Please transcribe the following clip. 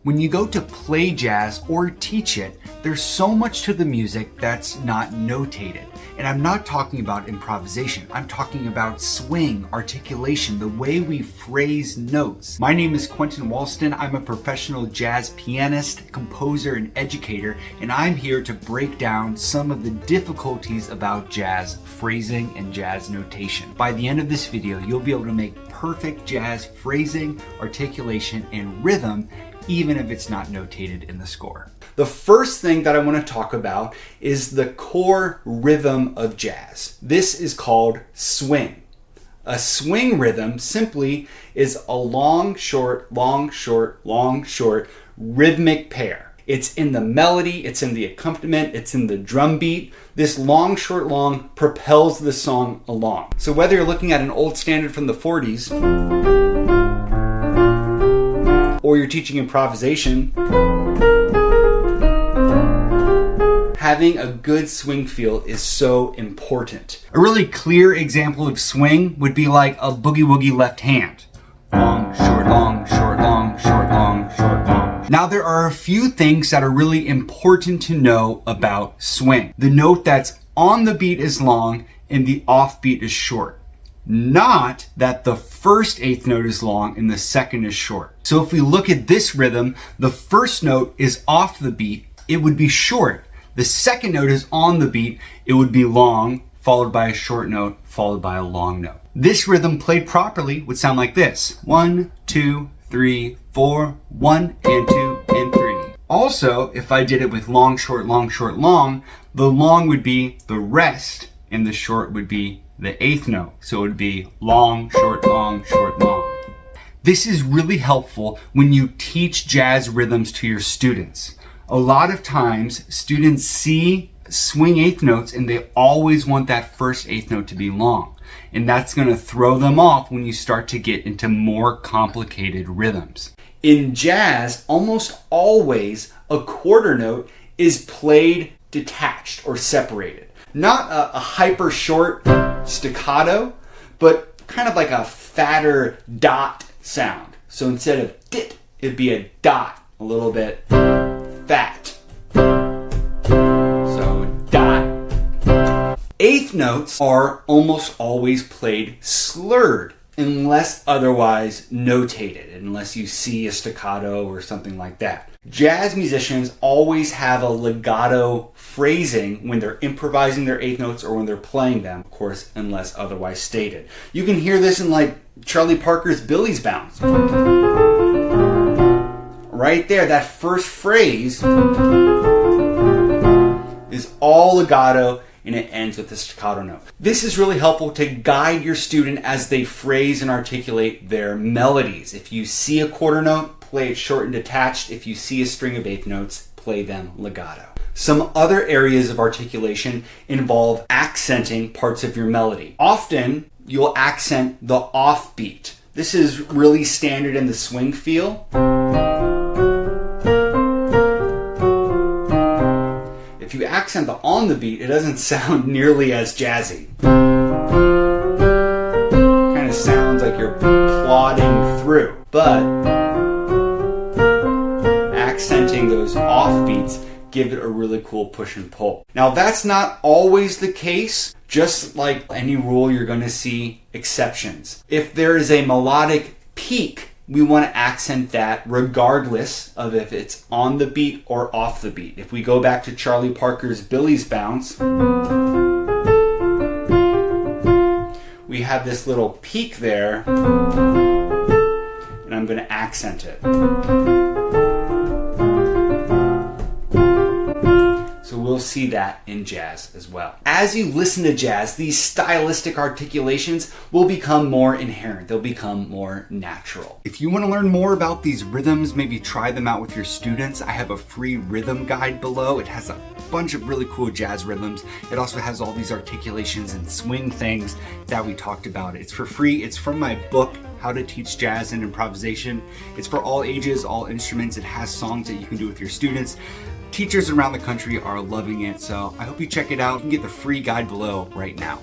When you go to play jazz or teach it, there's so much to the music that's not notated. And I'm not talking about improvisation. I'm talking about swing, articulation, the way we phrase notes. My name is Quentin Walston. I'm a professional jazz pianist, composer, and educator, and I'm here to break down some of the difficulties about jazz phrasing and jazz notation. By the end of this video, you'll be able to make perfect jazz phrasing, articulation, and rhythm, even if it's not notated in the score. The first thing that I want to talk about is the core rhythm of jazz. This is called swing. A swing rhythm simply is a long, short, long, short, long, short rhythmic pair. It's in the melody, it's in the accompaniment, it's in the drum beat. This long, short, long propels the song along. So whether you're looking at an old standard from the 40s, or you're teaching improvisation, having a good swing feel is so important. A really clear example of swing would be like a boogie woogie left hand. Long, short, long, short, long, short, long, short, long. Now there are a few things that are really important to know about swing. The note that's on the beat is long and the off beat is short. Not that the first eighth note is long and the second is short. So if we look at this rhythm, the first note is off the beat, it would be short. The second note is on the beat, it would be long, followed by a short note, followed by a long note. This rhythm played properly would sound like this. 1, 2, 3, 4, 1 and 2 and 3. Also, if I did it with long, short, long, short, long, the long would be the rest and the short would be the eighth note. So it would be long, short, long, short, long. This is really helpful when you teach jazz rhythms to your students. A lot of times students see swing eighth notes and they always want that first eighth note to be long. And that's going to throw them off when you start to get into more complicated rhythms. In jazz, almost always a quarter note is played detached or separated. Not a hyper short staccato, but kind of like a fatter dot sound. So instead of dit, it'd be a dot, a little bit fat. So dot. Eighth notes are almost always played slurred unless otherwise notated, unless you see a staccato or something like that. Jazz musicians always have a legato phrasing when they're improvising their eighth notes or when they're playing them, of course, unless otherwise stated. You can hear this in like Charlie Parker's Billy's Bounce. Right there, that first phrase is all legato and it ends with a staccato note. This is really helpful to guide your student as they phrase and articulate their melodies. If you see a quarter note, play it short and detached. If you see a string of eighth notes, play them legato. Some other areas of articulation involve accenting parts of your melody. Often, you'll accent the offbeat. This is really standard in the swing feel. If you accent the on the beat, it doesn't sound nearly as jazzy. It kind of sounds like you're plodding through. But accenting those offbeats give it a really cool push and pull. Now that's not always the case. Just like any rule, you're going to see exceptions. If there is a melodic peak, we want to accent that regardless of if it's on the beat or off the beat. If we go back to Charlie Parker's Billy's Bounce, we have this little peak there, and I'm going to accent it. So we'll see that in jazz as well. As you listen to jazz, these stylistic articulations will become more inherent. They'll become more natural. If you want to learn more about these rhythms, maybe try them out with your students, I have a free rhythm guide below. It has a bunch of really cool jazz rhythms. It also has all these articulations and swing things that we talked about. It's for free. It's from my book, How to Teach Jazz and Improvisation. It's for all ages, all instruments. It has songs that you can do with your students. Teachers around the country are loving it, so I hope you check it out. You can get the free guide below right now.